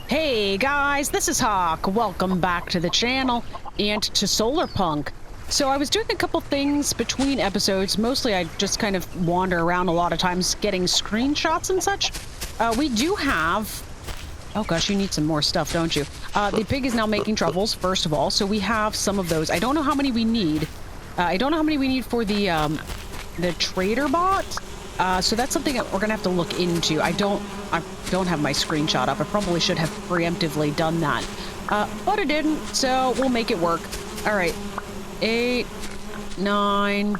Hey guys, this is Hawk. Welcome back to the channel and to Solarpunk. So I was doing a couple things between episodes. Mostly I just kind of wander around a lot of times getting screenshots and such. We do have... Oh gosh, you need some more stuff, don't you? The pig is now making truffles, first of all, so we have some of those. I don't know how many we need. I don't know how many we need for the trader bot. So that's something that we're gonna have to look into. I don't have my screenshot up. I probably should have preemptively done that. But I didn't, so we'll make it work. All right, 8, 9,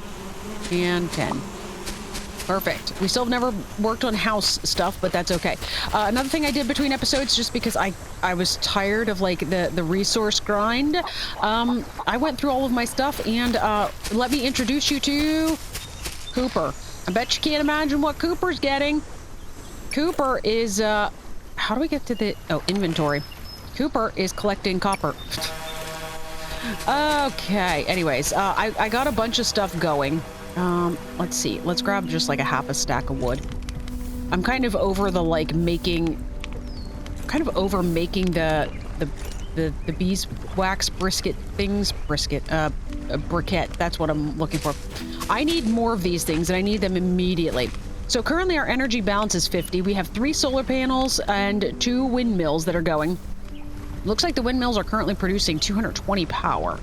and 10. Perfect. We still have never worked on house stuff, but that's okay. Another thing I did between episodes, just because I was tired of like the resource grind, I went through all of my stuff and let me introduce you to Cooper. I bet you can't imagine what Cooper's getting. Cooper is, how do we get to the, oh, inventory. Cooper is collecting copper. Okay, anyways, I got a bunch of stuff going. Let's see, let's grab just like a half a stack of wood. I'm kind of over the, like, making the beeswax briquette, that's what I'm looking for. I need more of these things, and I need them immediately. So currently our energy balance is 50. We have 3 solar panels and 2 windmills that are going. Looks like the windmills are currently producing 220 power.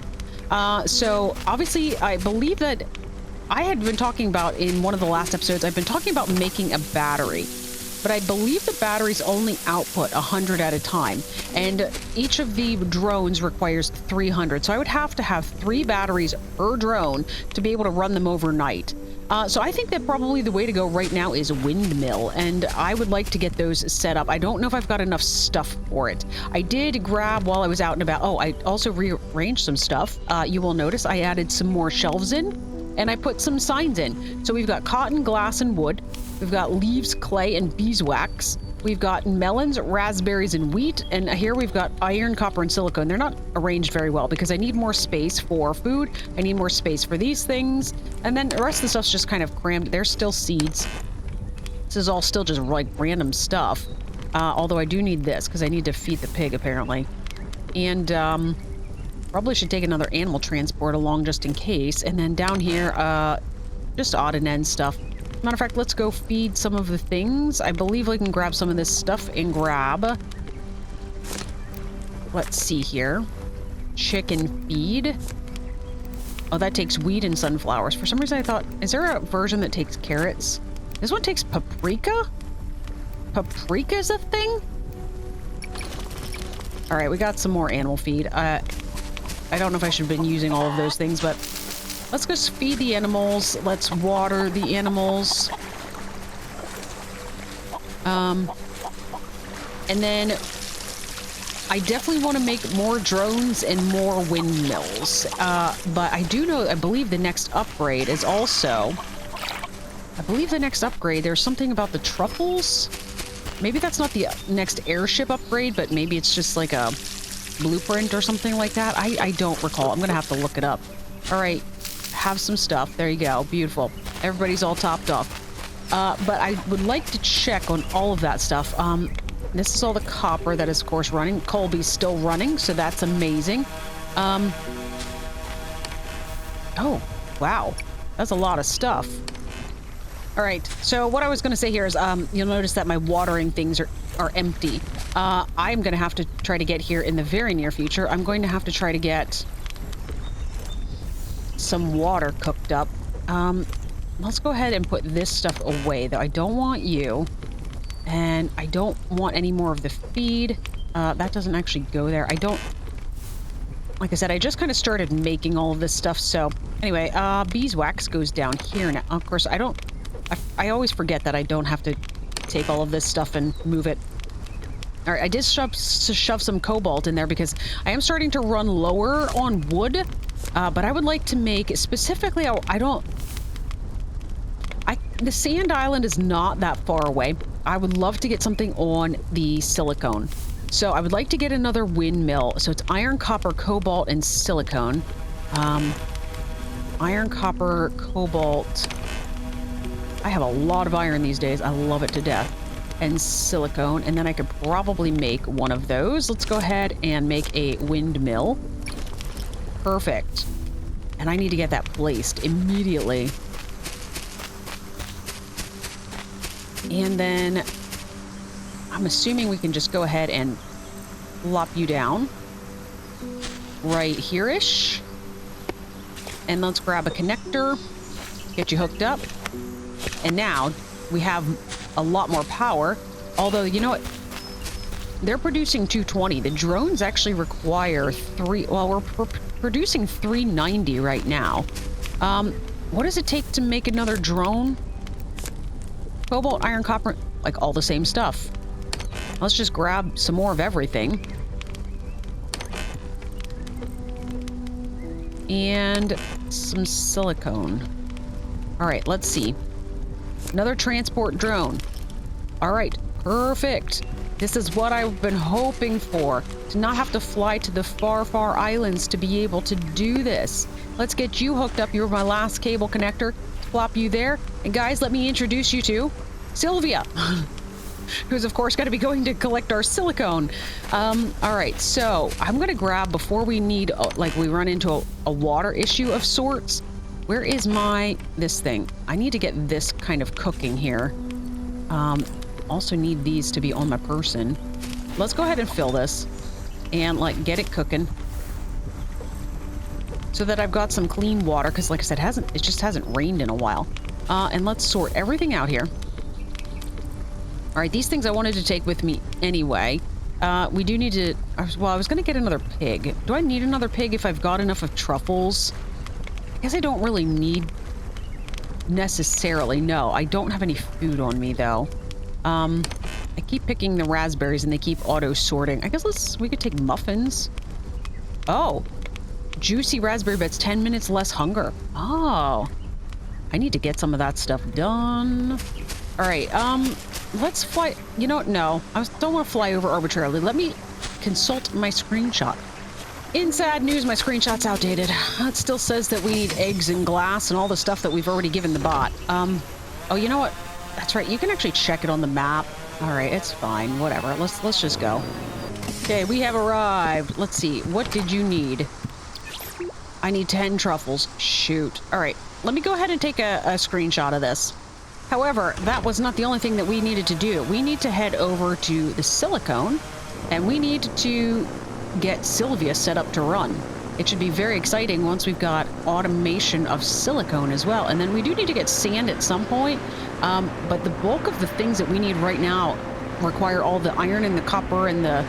So obviously I believe that I had been talking about in one of the last episodes, I've been talking about making a battery. But I believe the batteries only output 100 at a time, and each of the drones requires 300. So I would have to have 3 batteries per drone to be able to run them overnight. So I think that probably the way to go right now is a windmill, and I would like to get those set up. I don't know if I've got enough stuff for it. I did grab while I was out and about. Oh, I also rearranged some stuff. You will notice I added some more shelves in, and I put some signs in. So we've got cotton, glass, and wood. We've got leaves, clay, and beeswax. We've got melons, raspberries, and wheat. And here we've got iron, copper, and silicone. They're not arranged very well because I need more space for food. I need more space for these things. And then the rest of the stuff's just kind of crammed. There's still seeds. This is all still just like random stuff. Although I do need this because I need to feed the pig apparently. And probably should take another animal transport along just in case. And then down here, just odd and end stuff. Matter of fact, let's go feed some of the things. I believe we can grab some of this stuff and grab... Let's see here. Chicken feed. Oh, that takes wheat and sunflowers. For some reason I thought... Is there a version that takes carrots? This one takes paprika? Paprika's a thing? Alright, we got some more animal feed. I don't know if I should have been using all of those things, but... Let's go feed the animals. Let's water the animals. And then I definitely want to make more drones and more windmills. But I do know, I believe the next upgrade is also... I believe the next upgrade, there's something about the truffles? Maybe that's not the next airship upgrade, but maybe it's just like a blueprint or something like that. I don't recall. I'm going to have to look it up. All right. Have some stuff. There you go. Beautiful. Everybody's all topped off. But I would like to check on all of that stuff. This is all the copper that is, of course, running. Colby's still running, so that's amazing. Oh, wow. That's a lot of stuff. All right. So what I was going to say here is you'll notice that my watering things are empty. I'm going to have to try to get here in the very near future. I'm going to have to try to get... some water cooked up. Let's go ahead and put this stuff away, though. I don't want you, and I don't want any more of the feed. That doesn't actually go there. I don't... Like I said, I just kind of started making all of this stuff, so... Anyway, beeswax goes down here now. Of course, I don't... I always forget that I don't have to take all of this stuff and move it. Alright, I did shove some cobalt in there because I am starting to run lower on wood. But I would like to make, specifically, the sand island is not that far away. I would love to get something on the silicone. So I would like to get another windmill. So it's iron, copper, cobalt, and silicone. Iron, copper, cobalt. I have a lot of iron these days. I love it to death. and silicone, and then I could probably make one of those. Let's go ahead and make a windmill. Perfect. And I need to get that placed immediately. And then I'm assuming we can just go ahead and plop you down right here-ish. And let's grab a connector, get you hooked up. And now we have a lot more power. Although, you know what? They're producing 220. The drones actually require we're producing 390 right now. What does it take to make another drone? Cobalt, iron, copper, like all the same stuff. Let's just grab some more of everything. And some silicone. All right, let's see. Another transport drone. All right, perfect. This is what I've been hoping for. To not have to fly to the far, far islands to be able to do this. Let's get you hooked up. You're my last cable connector. Plop you there. And guys, let me introduce you to Sylvia. Who's of course going to be going to collect our silicone. All right, so I'm going to grab before we need, we run into a water issue of sorts. Where is this thing? I need to get this kind of cooking here. Also need these to be on my person. Let's go ahead and fill this and get it cooking so that I've got some clean water. Cause like I said, it just hasn't rained in a while. And let's sort everything out here. All right, these things I wanted to take with me anyway. We do need to... Well, I was going to get another pig. Do I need another pig if I've got enough of truffles? I guess I don't really need... Necessarily, no. I don't have any food on me, though. I keep picking the raspberries and they keep auto-sorting. I guess we could take muffins. Oh. Juicy raspberry bits, 10 minutes less hunger. Oh. I need to get some of that stuff done. All right, let's fly... You know what? No. I don't want to fly over arbitrarily. Let me consult my screenshot. In sad news, my screenshot's outdated. It still says that we need eggs and glass and all the stuff that we've already given the bot. Oh, you know what? That's right. You can actually check it on the map. All right, it's fine. Whatever. Let's just go. Okay, we have arrived. Let's see. What did you need? I need 10 truffles. Shoot. All right. Let me go ahead and take a screenshot of this. However, that was not the only thing that we needed to do. We need to head over to the silicone, and we need to get Sylvia set up to run. It should be very exciting once we've got automation of silicone as well. And then we do need to get sand at some point, but the bulk of the things that we need right now require all the iron and the copper and the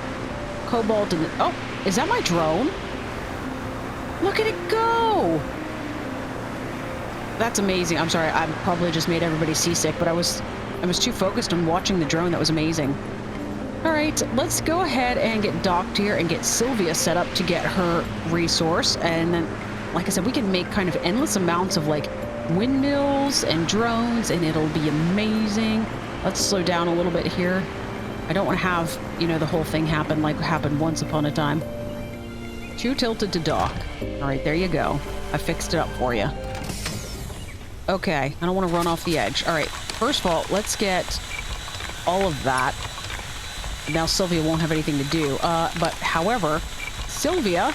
cobalt and the... Oh, is that my drone? Look at it go! That's amazing. I'm sorry, I probably just made everybody seasick, but I was too focused on watching the drone. That was amazing. All right, let's go ahead and get docked here and get Sylvia set up to get her resource. And then, like I said, we can make kind of endless amounts of windmills and drones, and it'll be amazing. Let's slow down a little bit here. I don't want to have, the whole thing happen like happened once upon a time. Too tilted to dock. All right, there you go. I fixed it up for you. Okay, I don't want to run off the edge. All right, first of all, let's get all of that. Now Sylvia won't have anything to do. But however, Sylvia,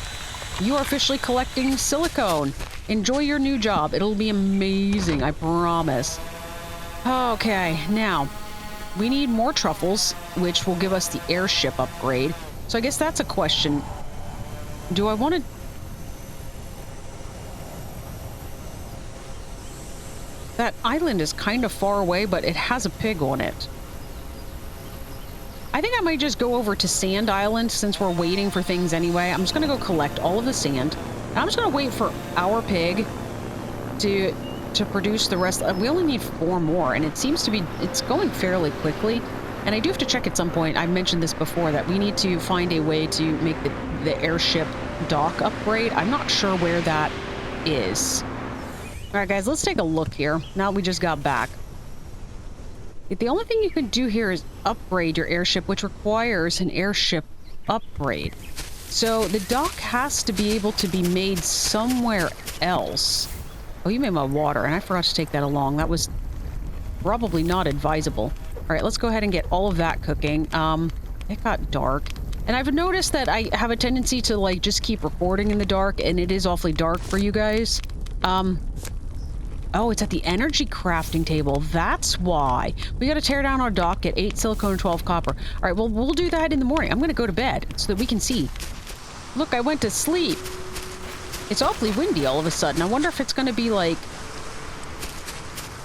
you are officially collecting silicone. Enjoy your new job. It'll be amazing, I promise. Okay, now, we need more truffles, which will give us the airship upgrade. So I guess that's a question. Do I want to... That island is kind of far away, but it has a pig on it. I think I might just go over to Sand Island since we're waiting for things anyway. I'm just going to go collect all of the sand. And I'm just going to wait for our pig to produce the rest. We only need 4 more, and it seems to be... It's going fairly quickly. And I do have to check at some point. I mentioned this before, that we need to find a way to make the airship dock upgrade. I'm not sure where that is. All right, guys, let's take a look here. Now we just got back. The only thing you can do here is upgrade your airship, which requires an airship upgrade. So the dock has to be able to be made somewhere else. Oh, you made my water, and I forgot to take that along. That was probably not advisable. All right, let's go ahead and get all of that cooking. It got dark. And I've noticed that I have a tendency to, like, just keep recording in the dark, and it is awfully dark for you guys. Oh, it's at the energy crafting table. That's why. We gotta tear down our dock, get 8 silicone and 12 copper. All right, well, we'll do that in the morning. I'm gonna go to bed so that we can see. Look, I went to sleep. It's awfully windy all of a sudden. I wonder if it's gonna be like...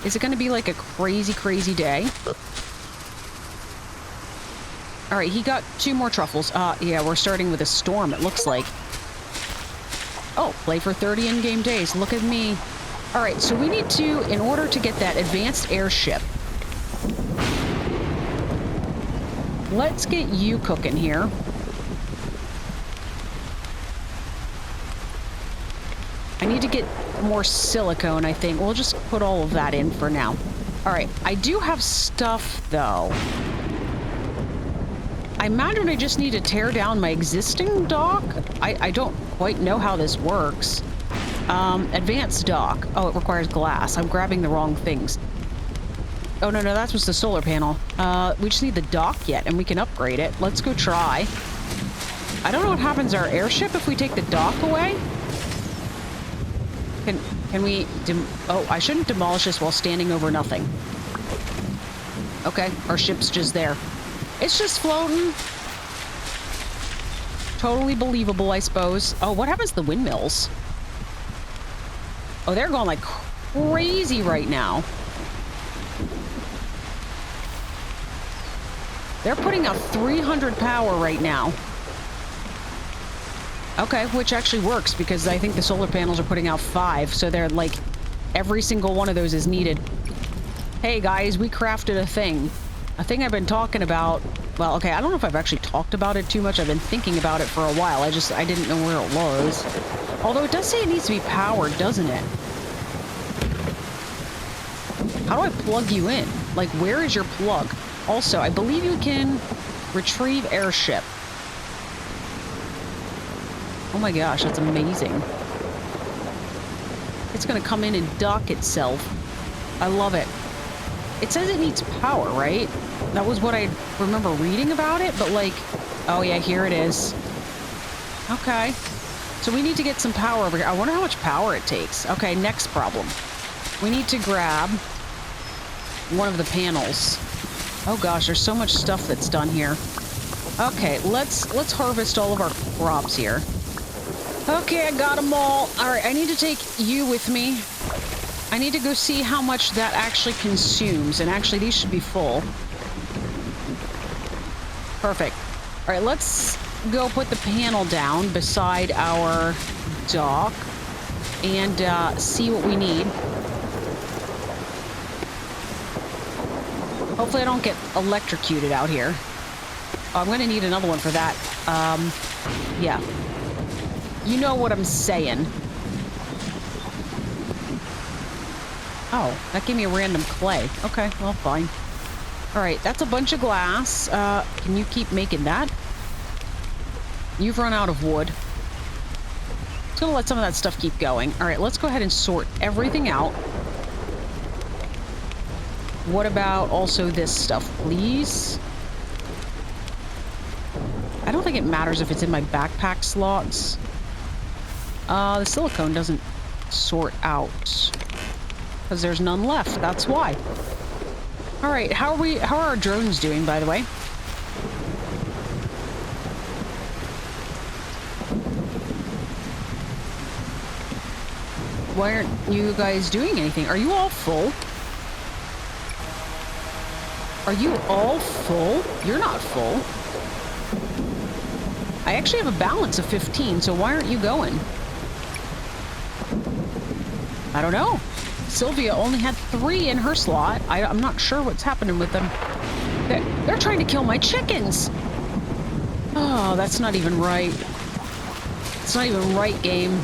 Is it gonna be like a crazy, crazy day? All right, he got 2 more truffles. Yeah, we're starting with a storm, it looks like. Oh, play for 30 in-game days. Look at me. All right, so we need to, in order to get that advanced airship, let's get you cooking here. I need to get more silicone, I think. We'll just put all of that in for now. All right, I do have stuff, though. I imagine I just need to tear down my existing dock. I don't quite know how this works. Advanced dock. Oh, it requires glass. I'm grabbing the wrong things. Oh, no, that was the solar panel. We just need the dock yet, and we can upgrade it. Let's go try. I don't know what happens to our airship if we take the dock away. Can we... Oh, I shouldn't demolish this while standing over nothing. Okay, our ship's just there. It's just floating. Totally believable, I suppose. Oh, what happens to the windmills? Oh, they're going like crazy right now. They're putting out 300 power right now. Okay, which actually works because I think the solar panels are putting out 5, so they're like, every single one of those is needed. Hey guys, we crafted a thing I've been talking about. Well, okay, I don't know if I've actually talked about it too much. I've been thinking about it for a while. I didn't know where it was. Although it does say it needs to be powered, doesn't it? How do I plug you in? Like, where is your plug? Also, I believe you can retrieve airship. Oh my gosh, that's amazing. It's gonna come in and dock itself. I love it. It says it needs power, right? That was what I remember reading about it, but like... Oh yeah, here it is. Okay. So we need to get some power over here. I wonder how much power it takes. Okay, next problem. We need to grab one of the panels. Oh gosh, there's so much stuff that's done here. Okay, let's harvest all of our crops here. Okay, I got them all. All right, I need to take you with me. I need to go see how much that actually consumes. And actually, these should be full. Perfect. All right, let's go put the panel down beside our dock and see what we need. Hopefully I don't get electrocuted out here. Oh, I'm going to need another one for that. Yeah. You know what I'm saying. Oh, that gave me a random clay. Okay, well, fine. All right, that's a bunch of glass. Can you keep making that? You've run out of wood. Just gonna let some of that stuff keep going. All right, let's go ahead and sort everything out. What about also this stuff, please? I don't think it matters if it's in my backpack slots. The silicone doesn't sort out. Because there's none left, that's why. Alright, how are our drones doing, by the way? Why aren't you guys doing anything? Are you all full? Are you all full? You're not full. I actually have a balance of 15, so why aren't you going? I don't know. Sylvia only had 3 in her slot. I'm not sure what's happening with them. They're trying to kill my chickens. Oh, that's not even right. It's not even right, game.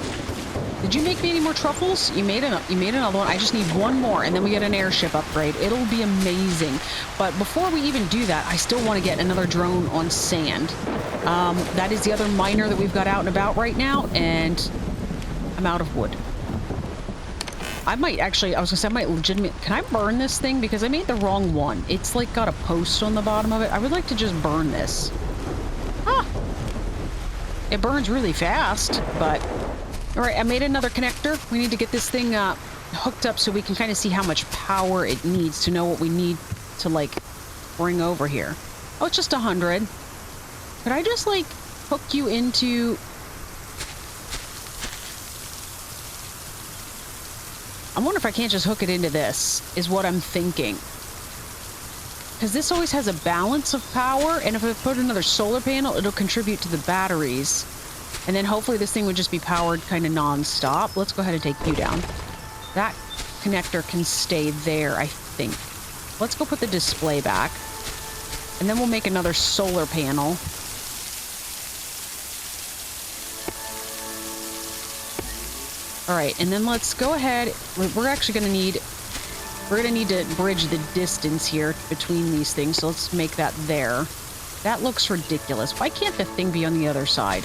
Did you make me any more truffles? You made another one. I just need one more, and then we get an airship upgrade. It'll be amazing. But before we even do that, I still want to get another drone on sand. That is the other miner that we've got out and about right now, and I'm out of wood. I might actually, I was gonna say, I might legitimately, can I burn this thing? Because I made the wrong one. It's like got a post on the bottom of it. I would like to just burn this. Ah! It burns really fast, but... All right, I made another connector. We need to get this thing hooked up so we can kind of see how much power it needs to know what we need to, like, bring over here. Oh, it's just 100. Could I just, like, hook you into... I wonder if I can't just hook it into this, is what I'm thinking. Because this always has a balance of power, and if I put another solar panel, it'll contribute to the batteries. And then hopefully this thing would just be powered kind of non-stop. Let's go ahead and take you down. That connector can stay there, I think. Let's go put the display back. And then we'll make another solar panel. All right, and then let's go ahead. We're actually going to need... We're going to need to bridge the distance here between these things. So let's make that there. That looks ridiculous. Why can't the thing be on the other side?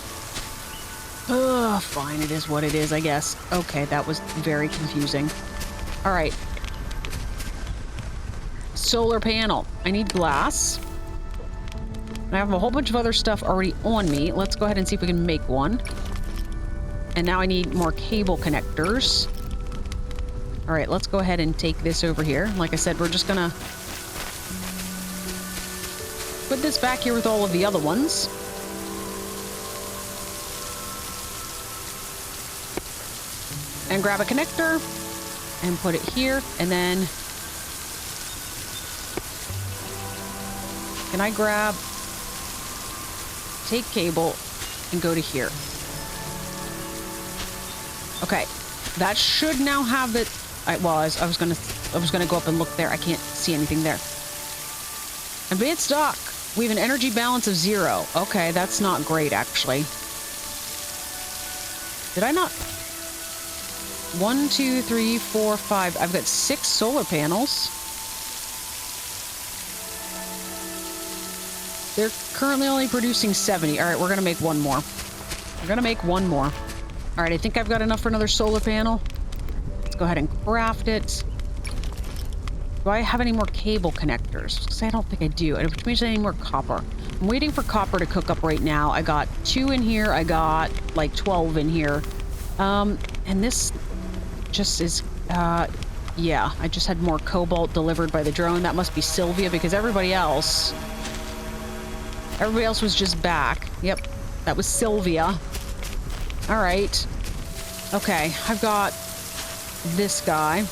Ugh, fine. It is what it is, I guess. Okay, that was very confusing. All right. Solar panel. I need glass. I have a whole bunch of other stuff already on me. Let's go ahead and see if we can make one. And now I need more cable connectors. All right, let's go ahead and take this over here. Like I said, we're just gonna put this back here with all of the other ones. And grab a connector and put it here. And then can I grab, take cable and go to here. Okay, that should now have it. I was gonna go up and look there. I can't see anything there. Advanced dock. We have an energy balance of 0. Okay, that's not great actually. Did I not? 1, 2, 3, 4, 5. I've got 6 solar panels. They're currently only producing 70. All right, we're gonna make one more. We're gonna make one more. All right, I think I've got enough for another solar panel. Let's go ahead and craft it. Do I have any more cable connectors? Because I don't think I do, which means I need more copper. I'm waiting for copper to cook up right now. I got 2 in here. I got like 12 in here. And this just is, yeah, I just had more cobalt delivered by the drone. That must be Sylvia because everybody else was just back. Yep, that was Sylvia. All right. Okay, I've got this guy.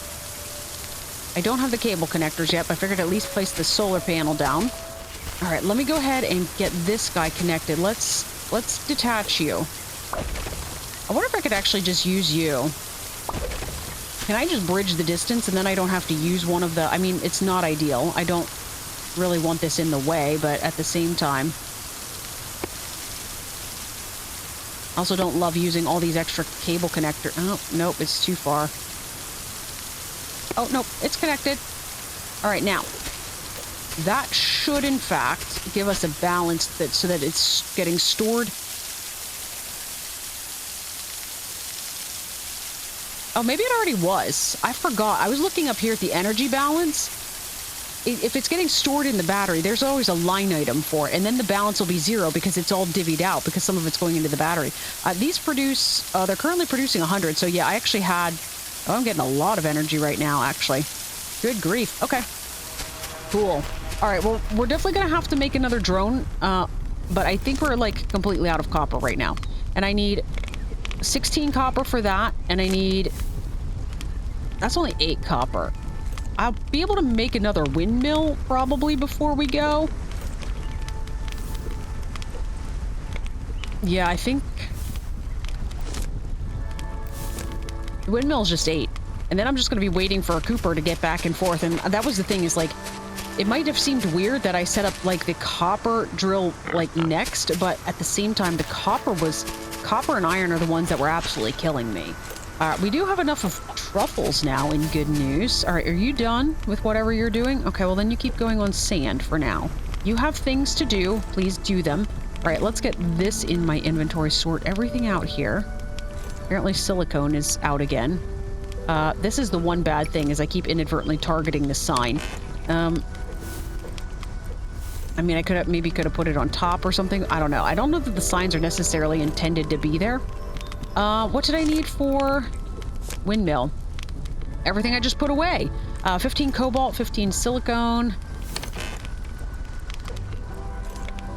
I don't have the cable connectors yet, but I figured at least place the solar panel down. All right, let me go ahead and get this guy connected. Let's detach you. I wonder if I could actually just use you. Can I just bridge the distance and then I don't have to use one of the... I mean, it's not ideal. I don't really want this in the way, but at the same time... I also don't love using all these extra cable connectors. Oh, nope, it's too far. Oh, nope, it's connected. All right, now, that should, in fact, give us a balance so that it's getting stored. Oh, maybe it already was. I forgot. I was looking up here at the energy balance. If it's getting stored in the battery, there's always a line item for it, and then the balance will be 0 because it's all divvied out because some of it's going into the battery. These produce, they're currently producing 100, so yeah, I actually had, oh, I'm getting a lot of energy right now, actually. Good grief. Okay. Cool. All right, well, we're definitely going to have to make another drone, but I think we're, like, completely out of copper right now. And I need 16 copper for that, and I need, that's only 8 copper. I'll be able to make another windmill probably before we go. Yeah, I think the windmill is just 8. And then I'm just going to be waiting for a Cooper to get back and forth. And that was the thing is like, it might have seemed weird that I set up like the copper drill like next, but at the same time, the copper and iron are the ones that were absolutely killing me. We do have enough of truffles now in good news. All right, are you done with whatever you're doing? Okay, well then you keep going on sand for now. You have things to do. Please do them. All right, let's get this in my inventory. Sort everything out here. Apparently silicone is out again. This is the one bad thing, is I keep inadvertently targeting the sign. I mean, I could have maybe put it on top or something. I don't know. I don't know that the signs are necessarily intended to be there. What did I need for windmill? Everything I just put away. 15 cobalt, 15 silicone.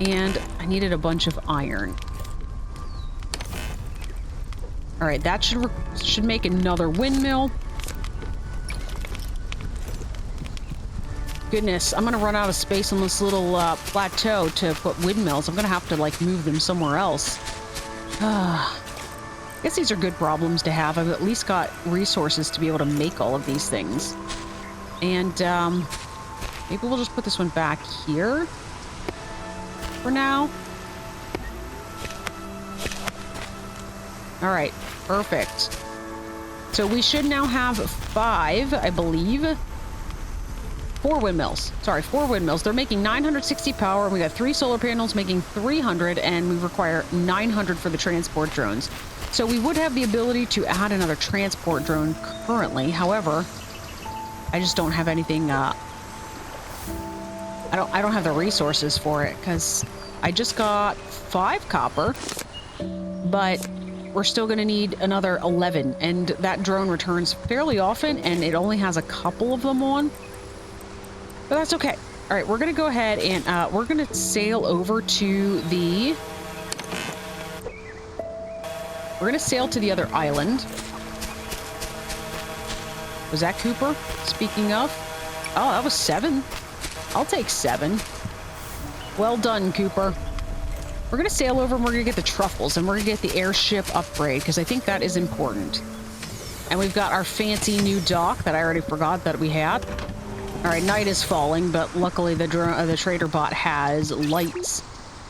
And I needed a bunch of iron. All right, that should make another windmill. Goodness, I'm gonna run out of space on this little plateau to put windmills. I'm gonna have to like move them somewhere else. I guess these are good problems to have. I've at least got resources to be able to make all of these things. And maybe we'll just put this one back here for now. All right, perfect. So we should now have 5, I believe. 4 windmills. Sorry, 4 windmills. They're making 960 power, and we got 3 solar panels making 300, and we require 900 for the transport drones. So we would have the ability to add another transport drone currently. However, I just don't have anything. I don't have the resources for it because I just got 5 copper, but we're still going to need another 11, and that drone returns fairly often, and it only has a couple of them on. But that's okay. All right, we're going to go ahead and we're going to sail over to the... We're going to sail to the other island. Was that Cooper? Speaking of... Oh, that was 7. I'll take 7. Well done, Cooper. We're going to sail over and we're going to get the truffles and we're going to get the airship upgrade because I think that is important. And we've got our fancy new dock that I already forgot that we had. All right, night is falling, but luckily the trader bot has lights.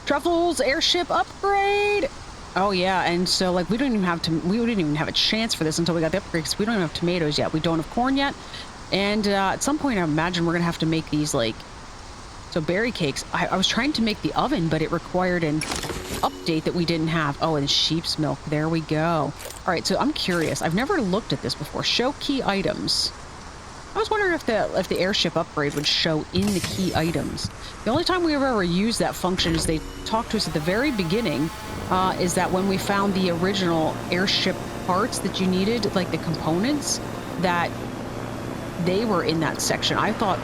Truffles, airship upgrade. Oh yeah, and so like we didn't even have a chance for this until we got the upgrade because we don't even have tomatoes yet. We don't have corn yet, and at some point I imagine we're gonna have to make these like berry cakes. I was trying to make the oven, but it required an update that we didn't have. Oh, and sheep's milk. There we go. All right, so I'm curious. I've never looked at this before. Show key items. I was wondering if the airship upgrade would show in the key items. The only time we ever used that function is they talked to us at the very beginning, is that when we found the original airship parts that you needed, like the components, that they were in that section. I thought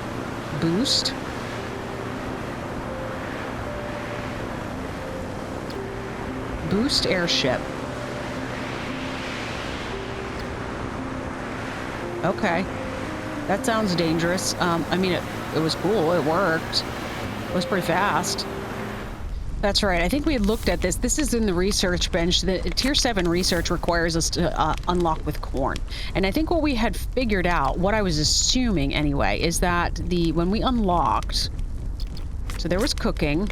boost. Boost airship. Okay. That sounds dangerous. I mean, it was cool. It worked. It was pretty fast. That's right. I think we had looked at this. This is in the research bench. The Tier 7 research requires us to unlock with corn. And I think what we had figured out, what I was assuming anyway, is that when we unlocked... So there was cooking.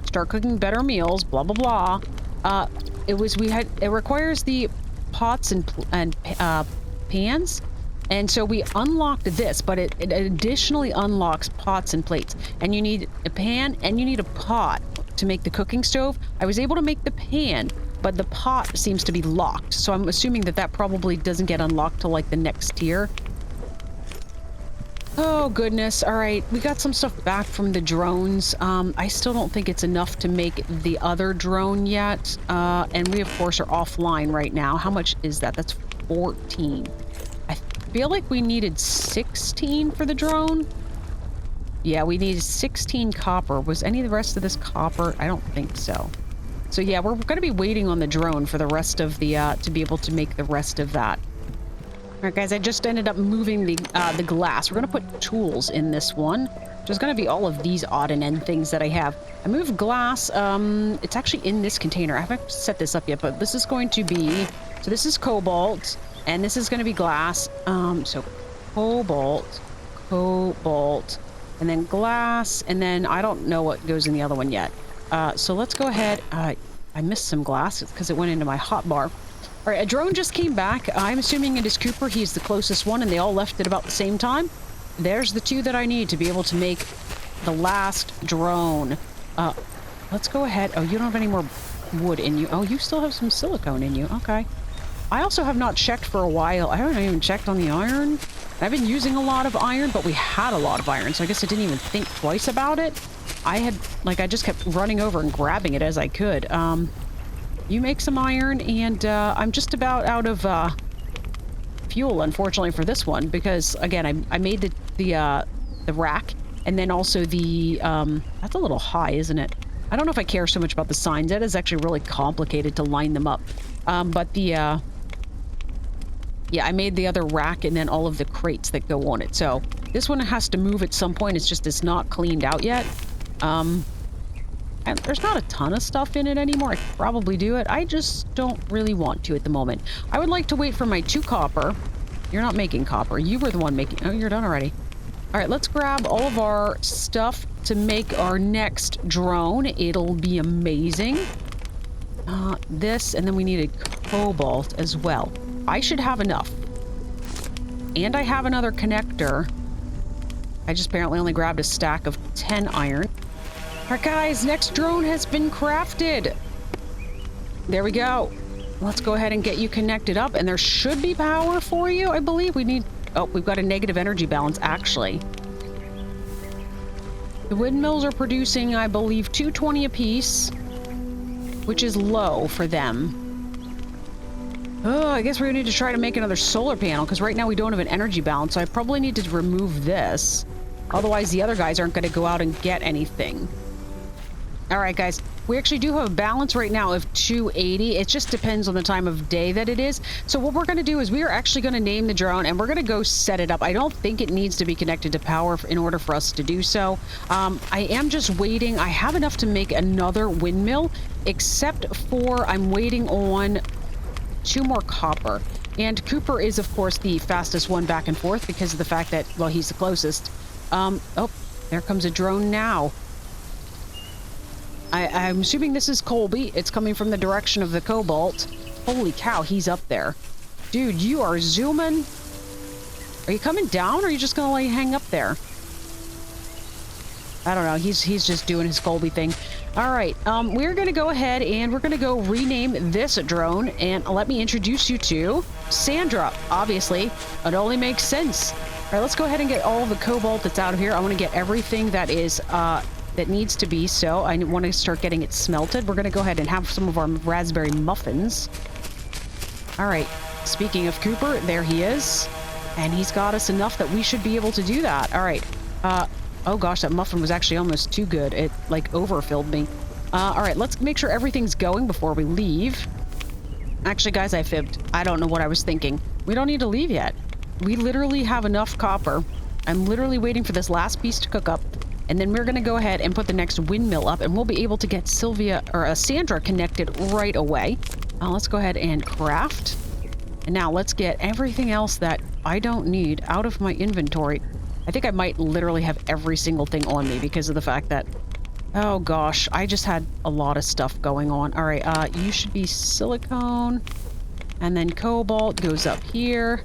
Start cooking better meals, blah, blah, blah. It requires the pots and pans. And so we unlocked this, but it additionally unlocks pots and plates. And you need a pan and you need a pot to make the cooking stove. I was able to make the pan, but the pot seems to be locked. So I'm assuming that probably doesn't get unlocked till like the next tier. Oh, goodness. All right. We got some stuff back from the drones. I still don't think it's enough to make the other drone yet. And we, of course, are offline right now. How much is that? That's 14. I feel like we needed 16 for the drone. Yeah, we needed 16 copper. Was any of the rest of this copper? I don't think so. So yeah, we're going to be waiting on the drone for the rest of the, to be able to make the rest of that. All right, guys, I just ended up moving the glass. We're going to put tools in this one. There's going to be all of these odd and end things that I have. I moved glass. It's actually in this container. I haven't set this up yet, but this is going to be... So this is cobalt. And this is going to be glass. So cobalt, and then glass, and then I don't know what goes in the other one yet. So let's go ahead. I missed some glass because it went into my hotbar. All right, a drone just came back. I'm assuming it is Cooper. He's the closest one, and they all left at about the same time. There's the 2 that I need to be able to make the last drone. Let's go ahead. Oh, you don't have any more wood in you. Oh, you still have some silicone in you. Okay. I also have not checked for a while. I haven't even checked on the iron. I've been using a lot of iron, but we had a lot of iron, so I guess I didn't even think twice about it. I just kept running over and grabbing it as I could. You make some iron, and I'm just about out of fuel, unfortunately, for this one, because, again, I made the rack, and then also the, that's a little high, isn't it? I don't know if I care so much about the signs. That is actually really complicated to line them up. But the, yeah, I made the other rack and then all of the crates that go on it. So this one has to move at some point. It's not cleaned out yet. And there's not a ton of stuff in it anymore. I could probably do it. I just don't really want to at the moment. I would like to wait for my 2 copper. You're not making copper. You were the one making... Oh, you're done already. All right, let's grab all of our stuff to make our next drone. It'll be amazing. This, and then we need a cobalt as well. I should have enough. And I have another connector. I just apparently only grabbed a stack of 10 iron. All right, guys, next drone has been crafted. There we go. Let's go ahead and get you connected up, and there should be power for you, I believe. We need... Oh, we've got a negative energy balance, actually. The windmills are producing, I believe, 220 apiece, which is low for them. Oh, I guess we need to try to make another solar panel, because right now we don't have an energy balance, so I probably need to remove this. Otherwise, the other guys aren't going to go out and get anything. All right, guys. We actually do have a balance right now of 280. It just depends on the time of day that it is. So what we're going to do is we are actually going to name the drone, and we're going to go set it up. I don't think it needs to be connected to power in order for us to do so. I am just waiting. I have enough to make another windmill, except for I'm waiting on 2 more copper. And Cooper is, of course, the fastest one back and forth because of the fact that, well, he's the closest. Oh, there comes a drone now. I'm assuming this is Colby. It's coming from the direction of the cobalt. Holy cow, he's up there. Dude, you are zooming. Are you coming down, or are you just gonna, like, hang up there? I don't know. He's just doing his Colby thing. All right. We're gonna go ahead and we're gonna go rename this drone, and let me introduce you to Sandra. Obviously, it only makes sense. All right, let's go ahead and get all the cobalt that's out of here. I want to get everything that is that needs to be, so I want to start getting it smelted. We're going to go ahead and have some of our raspberry muffins. All right, speaking of Cooper, there he is. And he's got us enough that we should be able to do that. All right. Oh gosh, that muffin was actually almost too good. It, like, overfilled me. All right, let's make sure everything's going before we leave. Actually, guys, I fibbed. I don't know what I was thinking. We don't need to leave yet. We literally have enough copper. I'm literally waiting for this last piece to cook up. And then we're going to go ahead and put the next windmill up, and we'll be able to get Sandra connected right away. Let's go ahead and craft. And now let's get everything else that I don't need out of my inventory. I think I might literally have every single thing on me because of the fact that, oh gosh, I just had a lot of stuff going on. All right, you should be silicone, and then cobalt goes up here.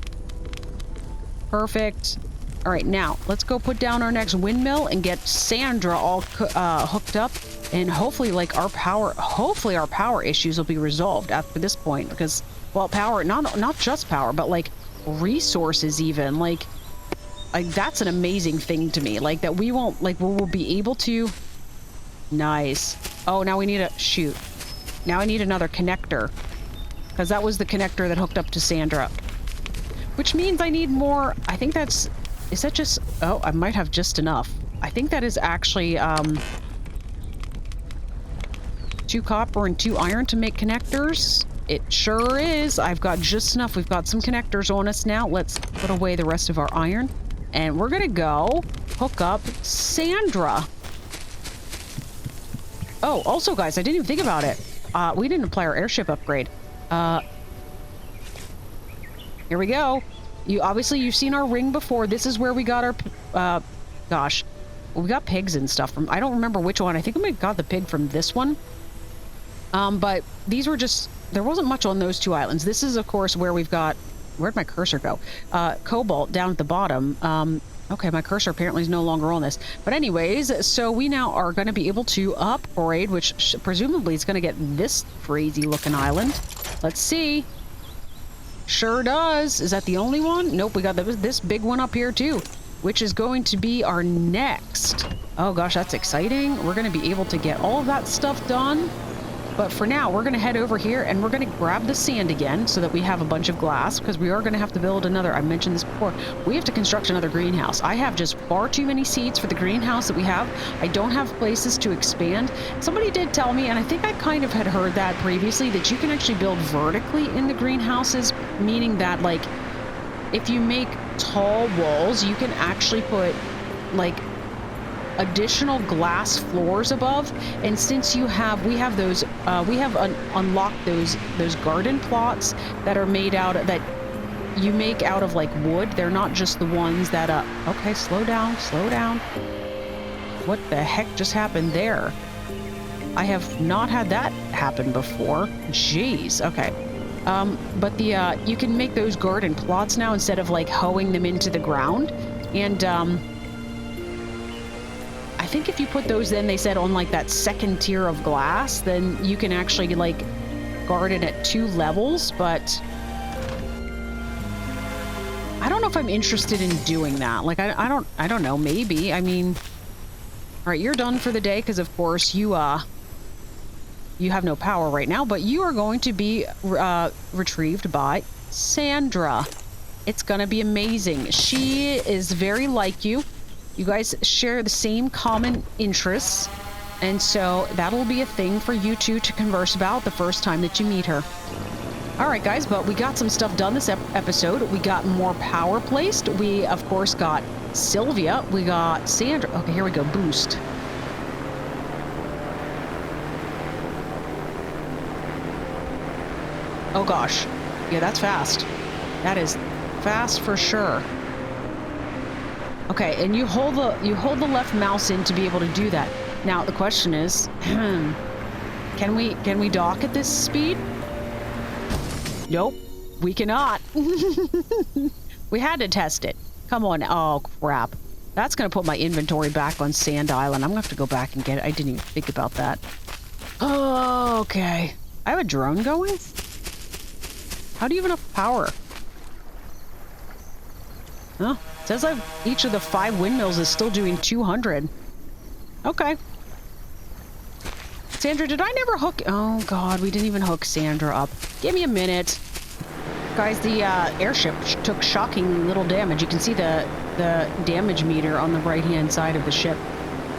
Perfect. All right, now let's go put down our next windmill and get Sandra all hooked up, and hopefully, like, our power issues will be resolved after this point, because, well, power, not just power, but like resources even, like that's an amazing thing to me, like that we won't, like, we'll be able to. Nice. Oh, now we need shoot. Now I need another connector, because that was the connector that hooked up to Sandra, which means I need more. I think that's. Is that just... Oh, I might have just enough. I think that is actually, 2 copper and 2 iron to make connectors. It sure is. I've got just enough. We've got some connectors on us now. Let's put away the rest of our iron. And we're gonna go hook up Sandra. Oh, also, guys, I didn't even think about it. We didn't apply our airship upgrade. Here we go. You've seen our ring before. This is where we got our, gosh, we got pigs and stuff from, I don't remember which one. I think we got the pig from this one. But these were just, there wasn't much on those 2 islands. This is, of course, where we've got, where'd my cursor go? Cobalt down at the bottom. Okay, my cursor apparently is no longer on this. But anyways, so we now are going to be able to upgrade, which presumably is going to get this crazy looking island. Let's see. Sure does. Is that the only one? Nope, we got this big one up here too, which is going to be our next. Oh gosh, that's exciting. We're going to be able to get all of that stuff done. But for now, we're going to head over here and we're going to grab the sand again so that we have a bunch of glass, because we are going to have to build another. I mentioned this before. We have to construct another greenhouse. I have just far too many seeds for the greenhouse that we have. I don't have places to expand. Somebody did tell me, and I think I kind of had heard that previously, that you can actually build vertically in the greenhouses, meaning that, like, if you make tall walls, you can actually put, like, additional glass floors above. And since we have those unlocked those garden plots that are made out of, that you make out of like wood. They're not just the ones that okay, slow down. What the heck just happened there? I have not had that happen before. Jeez. Okay. But you can make those garden plots now instead of like hoeing them into the ground. And I think if you put those in, they said on like that second tier of glass, then you can actually like garden at 2 levels, but I don't know if I'm interested in doing that. Like, I don't know, maybe. I mean, all right, you're done for the day because of course you have no power right now, but you are going to be retrieved by Sandra. It's gonna be amazing. She is very like you. You guys share the same common interests, and so that'll be a thing for you two to converse about the first time that you meet her. All right, guys, but we got some stuff done this episode. We got more power placed. We, of course, got Sylvia. We got Sandra. Okay, here we go. Boost. Oh, gosh. Yeah, that's fast. That is fast for sure. Okay, and you hold the left mouse in to be able to do that. Now the question is, can we dock at this speed? Nope, we cannot. We had to test it. Come on. Oh crap. That's gonna put my inventory back on Sand Island. I'm gonna have to go back and get it. I didn't even think about that. Oh, okay. I have a drone going? How do you have enough power? Huh? It says each of the 5 windmills is still doing 200. Okay. Sandra, did I never hook... Oh, God, we didn't even hook Sandra up. Give me a minute. Guys, the airship took shockingly little damage. You can see the damage meter on the right-hand side of the ship.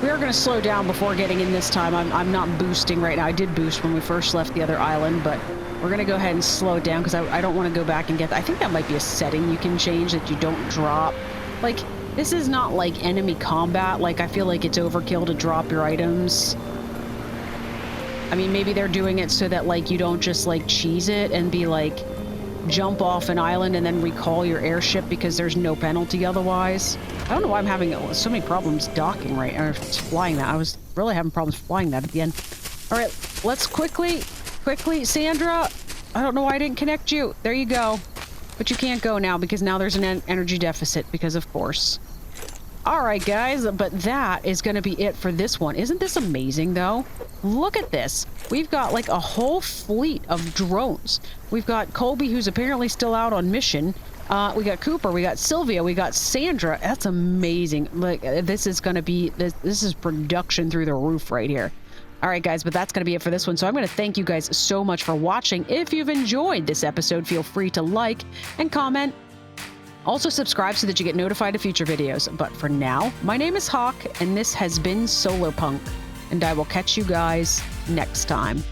We are going to slow down before getting in this time. I'm not boosting right now. I did boost when we first left the other island, but we're going to go ahead and slow it down because I don't want to go back and get... I think that might be a setting you can change that you don't drop. Like, this is not like enemy combat. Like, I feel like it's overkill to drop your items. I mean, maybe they're doing it so that, like, you don't just, like, cheese it and be, like, jump off an island and then recall your airship because there's no penalty otherwise. I don't know why I'm having so many problems docking or flying that. I was really having problems flying that at the end. All right, let's quickly, Sandra. I don't know why I didn't connect you. There you go. But you can't go now because now there's an energy deficit because of course. All right, guys, but that is going to be it for this one. Isn't this amazing, though? Look at this. We've got, like, a whole fleet of drones. We've got Colby, who's apparently still out on mission. We got Cooper, we got Sylvia, we got Sandra. That's amazing. Like, this is going to be... This is production through the roof right here. All right, guys, but that's going to be it for this one. So I'm going to thank you guys so much for watching. If you've enjoyed this episode, feel free to like and comment. Also subscribe so that you get notified of future videos. But for now, my name is Hawk, and this has been Solarpunk, and I will catch you guys next time.